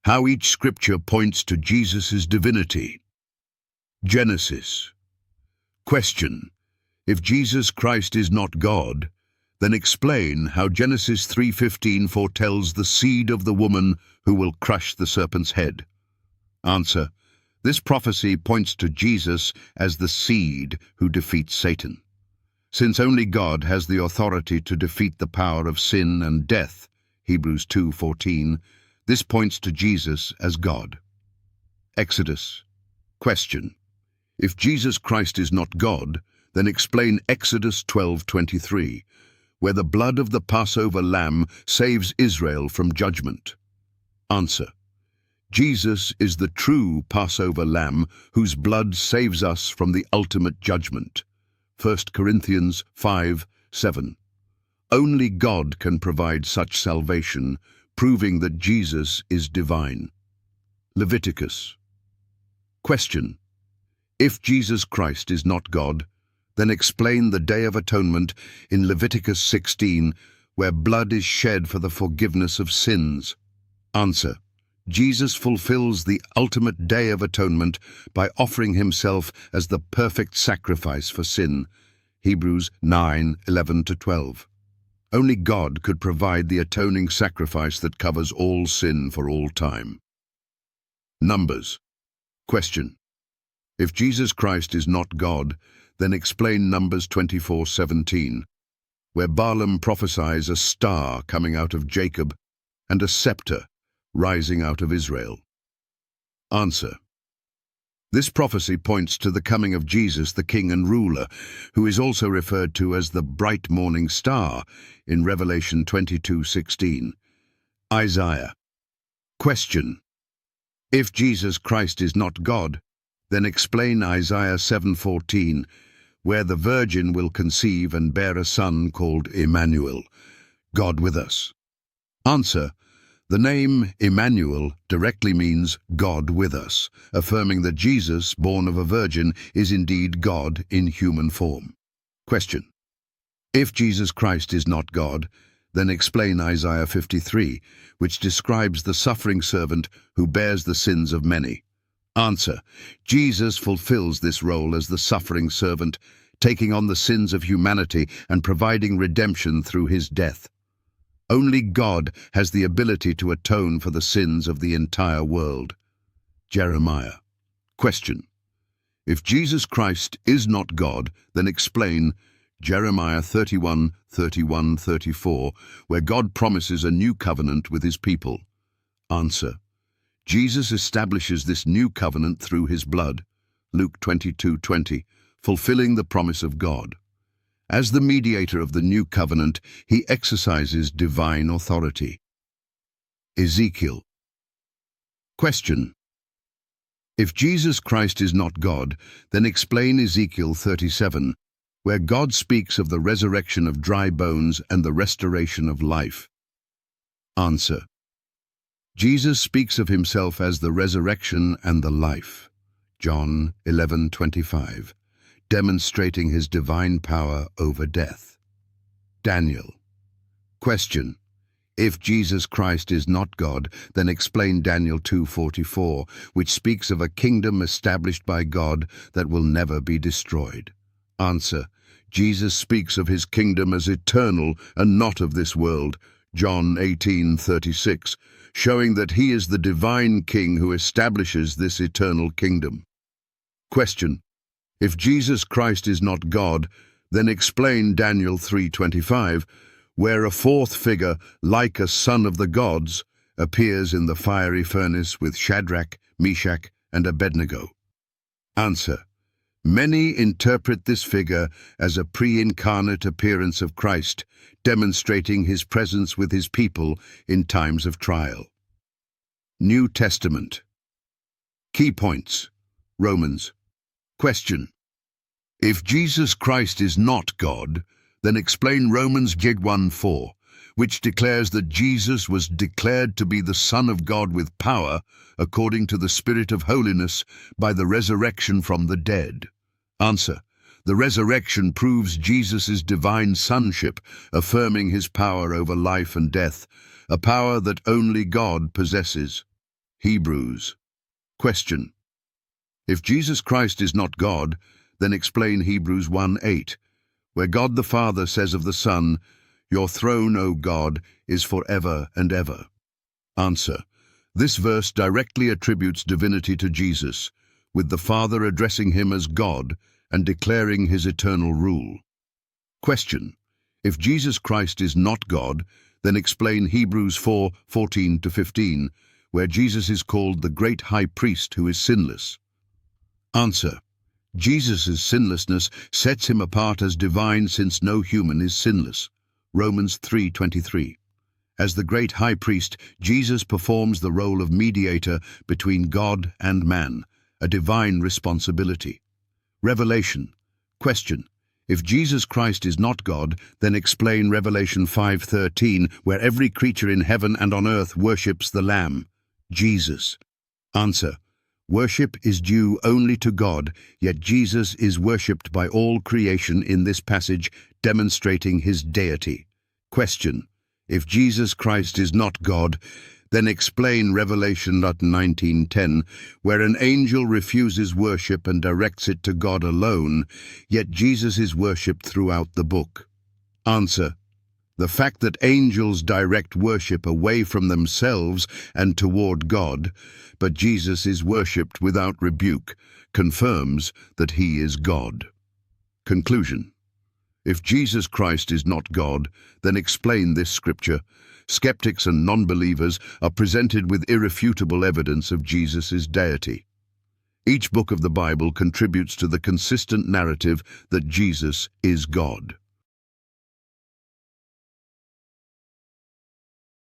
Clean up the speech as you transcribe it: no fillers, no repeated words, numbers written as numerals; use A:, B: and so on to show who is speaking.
A: How each scripture points to Jesus' divinity. Genesis. Question: if Jesus Christ is not God, then explain how Genesis 3:15 foretells the seed of the woman who will crush the serpent's head. Answer: this prophecy points to Jesus as the seed who defeats Satan. Since only God has the authority to defeat the power of sin and death, Hebrews 2:14, this points to Jesus as God. Exodus. Question: if Jesus Christ is not God, then explain Exodus 12:23, where the blood of the Passover lamb saves Israel from judgment. Answer: Jesus is the true Passover lamb whose blood saves us from the ultimate judgment. 1 Corinthians 5:7. Only God can provide such salvation, proving that Jesus is divine. Leviticus. Question: if Jesus Christ is not God, then explain the Day of Atonement in Leviticus 16, where blood is shed for the forgiveness of sins. Answer: Jesus fulfills the ultimate Day of Atonement by offering himself as the perfect sacrifice for sin. Hebrews 9:11-12. Only God could provide the atoning sacrifice that covers all sin for all time. Numbers. Question: if Jesus Christ is not God, then explain Numbers 24:17, where Balaam prophesies a star coming out of Jacob and a scepter rising out of Israel. Answer: this prophecy points to the coming of Jesus, the King and ruler, who is also referred to as the bright morning star in Revelation 22:16. Isaiah. Question: if Jesus Christ is not God, then explain Isaiah 7:14, where the virgin will conceive and bear a son called Emmanuel, God with us. Answer: the name Emmanuel directly means God with us, affirming that Jesus, born of a virgin, is indeed God in human form. Question: if Jesus Christ is not God, then explain Isaiah 53, which describes the suffering servant who bears the sins of many. Answer: Jesus fulfills this role as the suffering servant, taking on the sins of humanity and providing redemption through his death. Only God has the ability to atone for the sins of the entire world. Jeremiah. Question: if Jesus Christ is not God, then explain Jeremiah 31:31-34, where God promises a new covenant with his people. Answer: Jesus establishes this new covenant through his blood. Luke 22:20, fulfilling the promise of God. As the mediator of the new covenant, he exercises divine authority. Ezekiel. Question: if Jesus Christ is not God, then explain Ezekiel 37, where God speaks of the resurrection of dry bones and the restoration of life. Answer: Jesus speaks of himself as the resurrection and the life. John 11:25. Demonstrating his divine power over death. Daniel. Question: if Jesus Christ is not God, then explain Daniel 2:44, which speaks of a kingdom established by God that will never be destroyed. Answer: Jesus speaks of his kingdom as eternal and not of this world. John 18:36, showing that he is the divine king who establishes this eternal kingdom. Question: if Jesus Christ is not God, then explain Daniel 3:25, where a fourth figure, like a son of the gods, appears in the fiery furnace with Shadrach, Meshach, and Abednego. Answer: many interpret this figure as a pre-incarnate appearance of Christ, demonstrating his presence with his people in times of trial. New Testament. Key points. Romans. Question: if Jesus Christ is not God, then explain Romans 1:4, which declares that Jesus was declared to be the Son of God with power, according to the Spirit of holiness, by the resurrection from the dead. Answer: the resurrection proves Jesus' divine sonship, affirming his power over life and death, a power that only God possesses. Hebrews. Question. If Jesus Christ is not God, then explain Hebrews 1:8, where God the Father says of the Son, "Your throne, O God, is forever and ever." Answer. This verse directly attributes divinity to Jesus, with the Father addressing him as God and declaring his eternal rule. Question. If Jesus Christ is not God, then explain Hebrews 4:14-15, where Jesus is called the great high priest who is sinless. Answer. Jesus' sinlessness sets him apart as divine, since no human is sinless. Romans 3:23. As the great high priest, Jesus performs the role of mediator between God and man, a divine responsibility. Revelation. Question. If Jesus Christ is not God, then explain Revelation 5:13, where every creature in heaven and on earth worships the Lamb, Jesus. Answer. Worship is due only to God, yet Jesus is worshipped by all creation in this passage, demonstrating his deity. Question. If Jesus Christ is not God, then explain Revelation 19:10, where an angel refuses worship and directs it to God alone, yet Jesus is worshipped throughout the book. Answer. The fact that angels direct worship away from themselves and toward God, but Jesus is worshipped without rebuke, confirms that he is God. Conclusion. If Jesus Christ is not God, then explain this scripture. Skeptics and non-believers are presented with irrefutable evidence of Jesus' deity. Each book of the Bible contributes to the consistent narrative that Jesus is God.